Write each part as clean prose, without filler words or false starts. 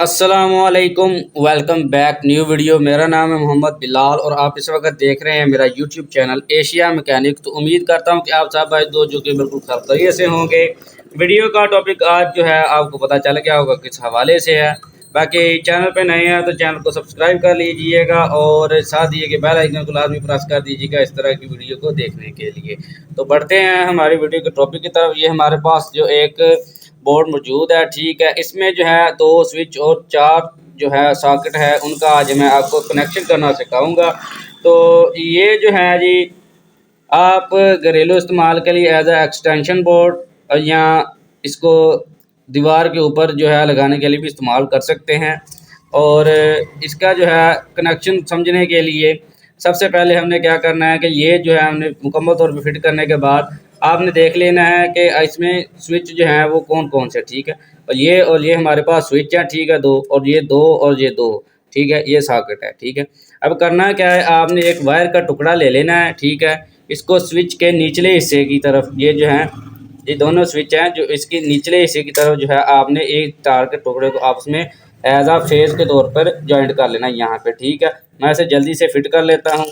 अस्सलामुअलैकुम। Welcome back new video. मेरा नाम है मोहम्मद बिलाल और आप इस वक्त देख रहे हैं मेरा यूट्यूब चैनल एशिया मैकेनिक। तो उम्मीद करता हूं कि आप सब भाई दो जो कि बिल्कुल खैरियत से होंगे। वीडियो का टॉपिक आज जो है आपको पता चल गया होगा किस हवाले से है। बाकी चैनल पे नए हैं तो चैनल को सब्सक्राइब कर लीजिएगा और साथ ही कि बेल आइकन को लाजमी प्रेस कर दीजिएगा इस तरह की वीडियो को देखने के लिए। तो बढ़ते हैं हमारी वीडियो के टॉपिक की तरफ। ये हमारे पास जो एक बोर्ड मौजूद है, ठीक है। इसमें जो है 2 स्विच और 4 जो है सॉकेट है, उनका आज मैं आपको कनेक्शन करना सिखाऊंगा। तो ये जो है जी, आप घरेलू इस्तेमाल के लिए एज ए एक्सटेंशन बोर्ड या इसको दीवार के ऊपर जो है लगाने के लिए भी इस्तेमाल कर सकते हैं। और इसका जो है कनेक्शन समझने के लिए सबसे पहले हमने क्या करना है कि ये जो है हमने मुकम्मल तौर पे फिट करने के बाद आपने देख लेना है कि इसमें स्विच जो है वो कौन कौन से, ठीक है। और ये हमारे पास स्विच है, ठीक है, 2 और ये 2 और ये 2, ठीक है। ये सॉकेट है, ठीक है। अब करना क्या है, आपने एक वायर का टुकड़ा ले लेना है, ठीक है। इसको स्विच के निचले हिस्से की तरफ, ये जो है ये दोनों स्विच हैं, जो इसके निचले हिस्से की तरफ जो है आपने एक तार के टुकड़े को आपस में एज आ फेज के तौर पर जॉइंट कर लेना है यहाँ पे, ठीक है। मैं इसे जल्दी से फिट कर लेता हूँ।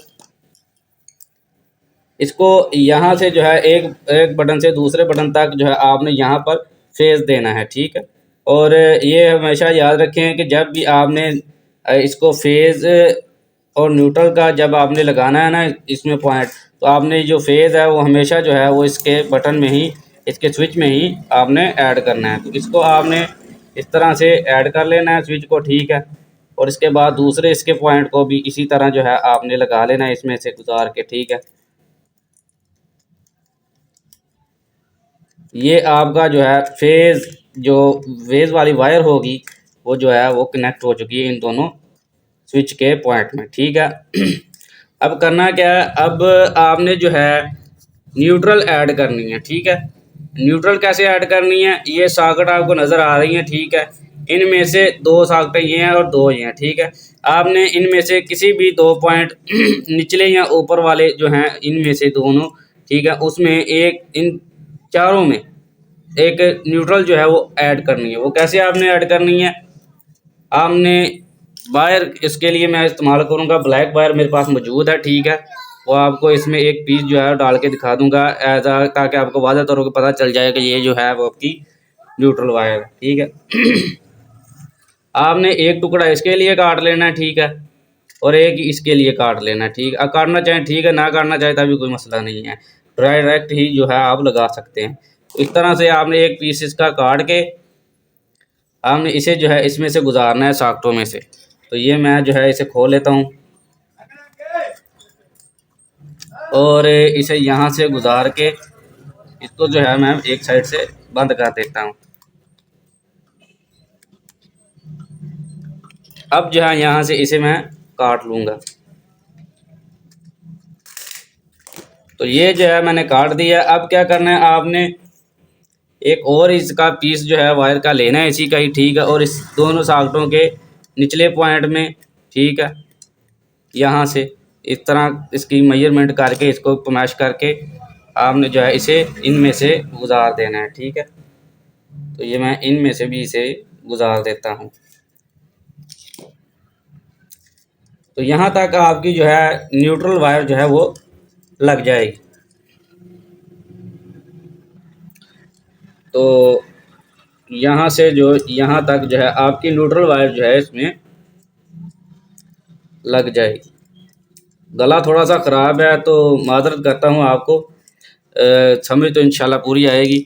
इसको यहाँ से जो है एक बटन से दूसरे बटन तक जो है आपने यहाँ पर फेज देना है, ठीक है। और ये हमेशा याद रखें कि जब भी आपने इसको फेज और न्यूट्रल का जब आपने लगाना है ना इसमें पॉइंट, तो आपने जो फेज़ है वो हमेशा जो है वो इसके बटन में ही, इसके स्विच में ही आपने ऐड करना है। तो इसको आपने इस तरह से ऐड कर लेना है स्विच को, ठीक है। और इसके बाद दूसरे इसके पॉइंट को भी इसी तरह जो है आपने लगा लेना है इसमें से गुजार के, ठीक है। ये आपका जो है जो फेज़ वाली वायर होगी वो जो है वो कनेक्ट हो चुकी है इन दोनों स्विच के पॉइंट में, ठीक है। अब करना क्या है, अब आपने जो है न्यूट्रल ऐड करनी है, ठीक है। न्यूट्रल कैसे ऐड करनी है, ये सॉकेट आपको नज़र आ रही है, ठीक है। इनमें से 2 सॉकेट ये हैं और 2 ये हैं, ठीक है। आपने इनमें से किसी भी 2 पॉइंट निचले या ऊपर वाले जो हैं इनमें से दोनों, ठीक है, उसमें एक इन चारों में एक न्यूट्रल जो है वो ऐड करनी है। वो कैसे आपने ऐड करनी है, आपने वायर इसके लिए मैं इस्तेमाल करूँगा ब्लैक वायर, मेरे पास मौजूद है, ठीक है। वो आपको इसमें एक पीस जो है डाल के दिखा दूंगा ताकि आपको वाज़ह तौर पर पता चल जाए कि ये जो है वो आपकी न्यूट्रल वायर है, ठीक है। आपने एक टुकड़ा इसके लिए काट लेना है, ठीक है, और एक इसके लिए काट लेना है, ठीक है। काटना चाहें ठीक है, ना काटना चाहे तभी कोई मसला नहीं है, डायरेक्ट ही जो है आप लगा सकते हैं। तो इस तरह से आपने एक पीस इसका काट के आपने इसे जो है इसमें से गुजारना है सॉकेटों में से। तो ये मैं जो है इसे खोल लेता हूँ और इसे यहाँ से गुजार के इसको जो है मैं एक साइड से बंद कर देता हूँ। अब जो है यहाँ से इसे मैं काट लूँगा। तो ये जो है मैंने काट दिया। अब क्या करना है, आपने एक और इसका पीस जो है वायर का लेना है इसी का ही, ठीक है। और इस दोनों सॉकेटों के निचले पॉइंट में, ठीक है, यहाँ से इस तरह इसकी मेजरमेंट करके इसको मैश करके आपने जो है इसे इनमें से गुजार देना है, ठीक है। तो ये मैं इनमें से भी इसे गुजार देता हूँ। तो यहाँ तक आपकी जो है न्यूट्रल वायर जो है वो लग जाएगी। तो यहाँ से जो यहाँ तक जो है आपकी न्यूट्रल वायर जो है इसमें लग जाएगी। गला थोड़ा सा ख़राब है तो माज़रत करता हूँ आपको, समझ तो इंशाल्लाह पूरी आएगी।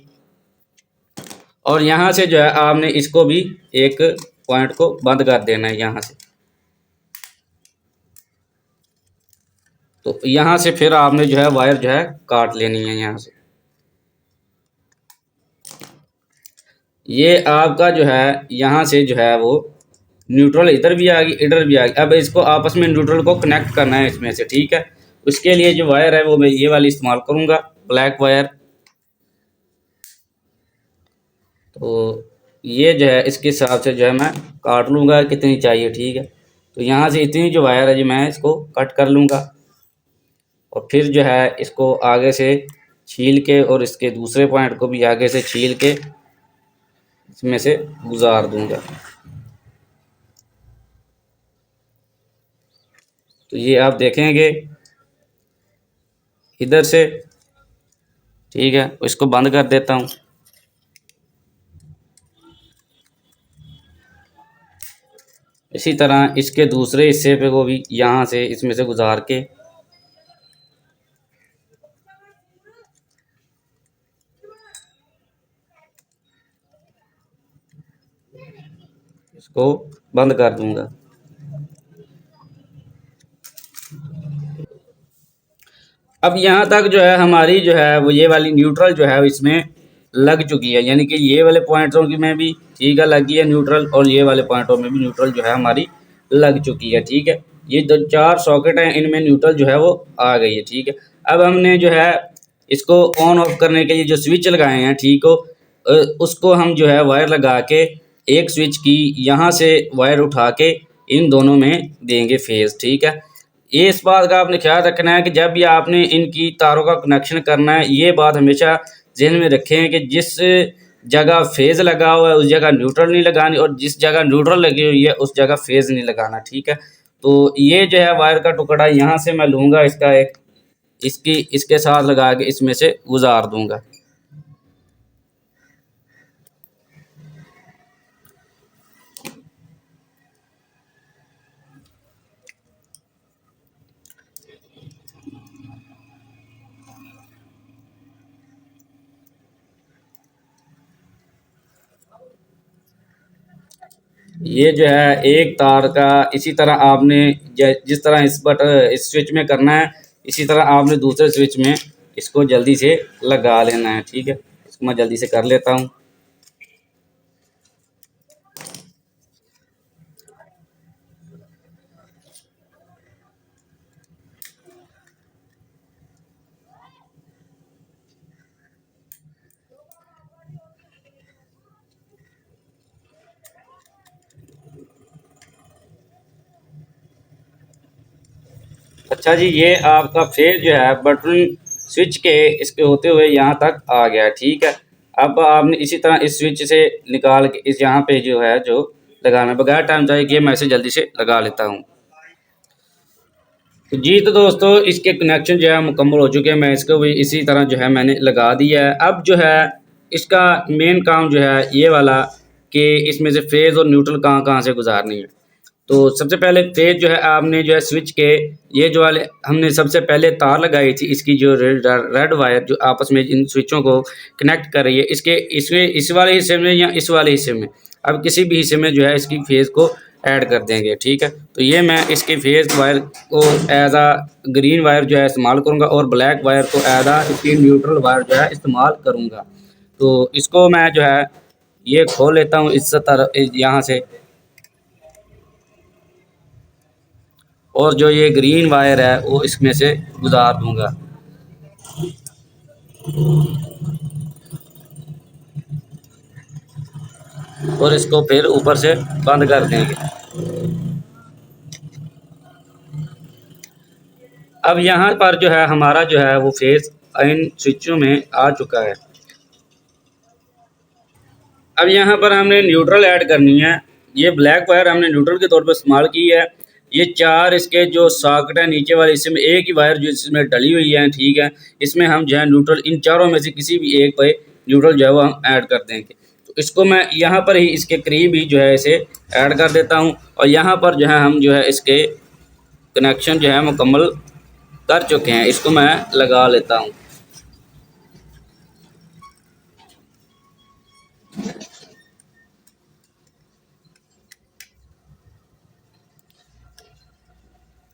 और यहाँ से जो है आपने इसको भी एक पॉइंट को बंद कर देना है यहाँ से। तो यहाँ से फिर आपने जो है वायर जो है काट लेनी है यहाँ से। ये आपका जो है यहाँ से जो है वो न्यूट्रल इधर भी आ गई, इधर भी आ गई। अब इसको आपस में न्यूट्रल को कनेक्ट करना है इसमें से, ठीक है। उसके लिए जो वायर है वो मैं ये वाली इस्तेमाल करूँगा, ब्लैक वायर। तो ये जो है इसके हिसाब से जो है मैं काट लूँगा कितनी चाहिए, ठीक है। तो यहाँ से इतनी जो वायर है जी मैं इसको कट कर लूँगा और फिर जो है इसको आगे से छील के और इसके दूसरे पॉइंट को भी आगे से छील के इसमें से गुजार दूँगा। तो ये आप देखेंगे इधर से, ठीक है। इसको बंद कर देता हूँ। इसी तरह इसके दूसरे हिस्से पे को भी यहाँ से इसमें से गुजार के इसको बंद कर दूंगा। अब यहाँ तक जो है हमारी जो है वो ये वाली न्यूट्रल जो है इसमें लग चुकी है, यानी कि ये वाले पॉइंटों की में भी ठीक है लगी है न्यूट्रल, और ये वाले पॉइंटों में भी न्यूट्रल जो है हमारी लग चुकी है, ठीक है। ये दो चार सॉकेट हैं, इनमें न्यूट्रल जो है वो आ गई है, ठीक है। अब हमने जो है इसको ऑन ऑफ करने के लिए जो स्विच लगाए हैं, ठीक हो, उसको हम जो है वायर लगा के एक स्विच की यहाँ से वायर उठा के इन दोनों में देंगे फेज़, ठीक है। ये इस बात का आपने ख्याल रखना है कि जब भी आपने इनकी तारों का कनेक्शन करना है, ये बात हमेशा जहन में रखें कि जिस जगह फेज़ लगा हुआ है उस जगह न्यूट्रल नहीं लगानी, और जिस जगह न्यूट्रल लगी हुई है उस जगह फेज़ नहीं लगाना, ठीक है। तो ये जो है वायर का टुकड़ा यहाँ से मैं लूँगा, इसका एक इसके साथ लगा के इसमें से गुजार दूँगा। ये जो है एक तार का इसी तरह आपने जिस तरह इस स्विच में करना है, इसी तरह आपने दूसरे स्विच में इसको जल्दी से लगा लेना है, ठीक है। इसको मैं जल्दी से कर लेता हूँ। अच्छा जी, ये आपका फेज जो है बटन स्विच के इसके होते हुए यहाँ तक आ गया, ठीक है। अब आपने इसी तरह इस स्विच से निकाल के इस यहाँ पे जो है जो लगाना, बगैर टाइम जाए कि मैं इसे जल्दी से लगा लेता हूँ। जी तो दोस्तों, इसके कनेक्शन जो है मुकम्मल हो चुके हैं। मैं इसको भी इसी तरह जो है मैंने लगा दिया है। अब जो है इसका मेन काम जो है ये वाला कि इसमें से फेज़ और न्यूट्रल कहाँ कहाँ से गुजारनी है। तो सबसे पहले फेज जो है आपने जो है स्विच के ये जो वाले हमने सबसे पहले तार लगाई थी, इसकी जो रेड वायर जो आपस में इन स्विचों को कनेक्ट कर रही है, इसके इसमें इस वाले हिस्से में या इस वाले हिस्से में, अब किसी भी हिस्से में जो है इसकी फेज़ को ऐड कर देंगे, ठीक है। तो ये मैं इसके फेज़ वायर को एज आ ग्रीन वायर जो है इस्तेमाल करूँगा और ब्लैक वायर को एज आ इसकी न्यूट्रल वायर जो है इस्तेमाल करूँगा। तो इसको मैं जो है ये खोल लेता हूँ इस तरह यहाँ से, और जो ये ग्रीन वायर है वो इसमें से गुजार दूंगा। और इसको फिर ऊपर से बंद कर देंगे। अब यहाँ पर जो है हमारा जो है वो फेज इन स्विचों में आ चुका है। अब यहाँ पर हमने न्यूट्रल ऐड करनी है। ये ब्लैक वायर हमने न्यूट्रल के तौर पर इस्तेमाल की है। ये चार इसके जो सॉकेट है नीचे वाले, इसमें एक ही वायर जो इसमें डली हुई है, ठीक है। इसमें हम जो है न्यूट्रल इन चारों में से किसी भी एक पे न्यूट्रल जो है वो हम ऐड कर देंगे। तो इसको मैं यहाँ पर ही इसके करीब ही जो है इसे ऐड कर देता हूँ, और यहाँ पर जो है हम जो है इसके कनेक्शन जो है मुकम्मल कर चुके हैं। इसको मैं लगा लेता हूँ।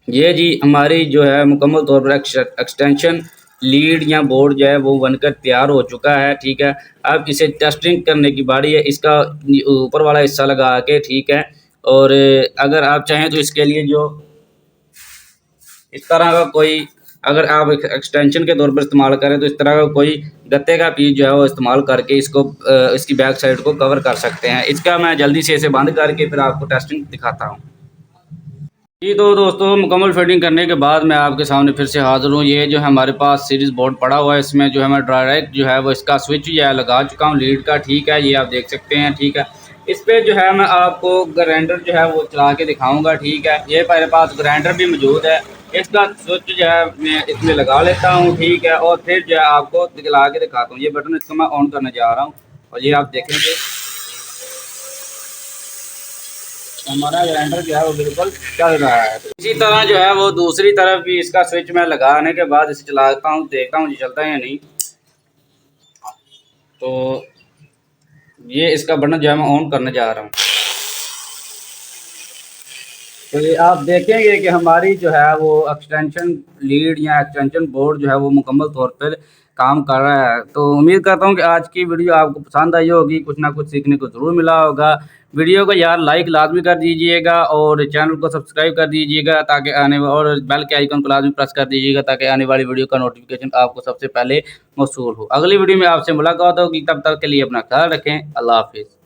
ये जी हमारी जो है मुकम्मल तौर पर एक्सटेंशन लीड या बोर्ड जो है वो बनकर तैयार हो चुका है, ठीक है। अब इसे टेस्टिंग करने की बारी है। इसका ऊपर वाला हिस्सा लगा के, ठीक है, और अगर आप चाहें तो इसके लिए जो इस तरह का कोई, अगर आप एक्सटेंशन के तौर पर इस्तेमाल करें तो इस तरह का कोई गत्ते का पीस जो है वो इस्तेमाल करके इसको इसकी बैक साइड को कवर कर सकते हैं। इसका मैं जल्दी से इसे बंद करके फिर आपको टेस्टिंग दिखाता हूँ। जी तो दोस्तों, मुकम्मल फिटिंग करने के बाद मैं आपके सामने फिर से हाज़िर हूँ। ये जो है हमारे पास सीरीज़ बोर्ड पड़ा हुआ है, इसमें जो है मैं डायरेक्ट जो है वो इसका स्विच जो है लगा चुका हूँ लीड का, ठीक है। ये आप देख सकते हैं, ठीक है। इस पे जो है मैं आपको ग्राइंडर जो है वो चला के दिखाऊंगा। ठीक है, ये मेरे पास ग्राइंडर भी मौजूद है। इसका स्विच जो है मैं इसमें लगा लेता हूँ। ठीक है, और फिर जो है आपको दिखला के दिखाता हूँ। ये बटन इसको मैं ऑन करने जा रहा हूँ और ये आप देखेंगे हमारा ग्राइंडर जो है वो बिल्कुल चल रहा है। इसी तरह जो है वो दूसरी तरफ भी इसका स्विच मैं लगाने के बाद इसे चलाता हूँ, देखता हूँ ये चलता है या नहीं। तो ये इसका बटन जो है मैं ऑन करने जा रहा हूँ। तो ये आप देखेंगे कि हमारी जो है वो एक्सटेंशन लीड या एक्सटेंशन बोर्ड जो है वो मुकम्मल तौर पर काम कर रहा है। तो उम्मीद करता हूँ कि आज की वीडियो आपको पसंद आई होगी, कुछ ना कुछ सीखने को ज़रूर मिला होगा। वीडियो को यार लाइक लाजमी कर दीजिएगा और चैनल को सब्सक्राइब कर दीजिएगा ताकि आने और बेल के आइकन को लाजमी प्रेस कर दीजिएगा ताकि आने वाली वीडियो का नोटिफिकेशन आपको सबसे पहले मौसूल हो। अगली वीडियो में आपसे मुलाकात होगी, तब तक के लिए अपना ख्याल रखें। अल्लाह हाफिज़।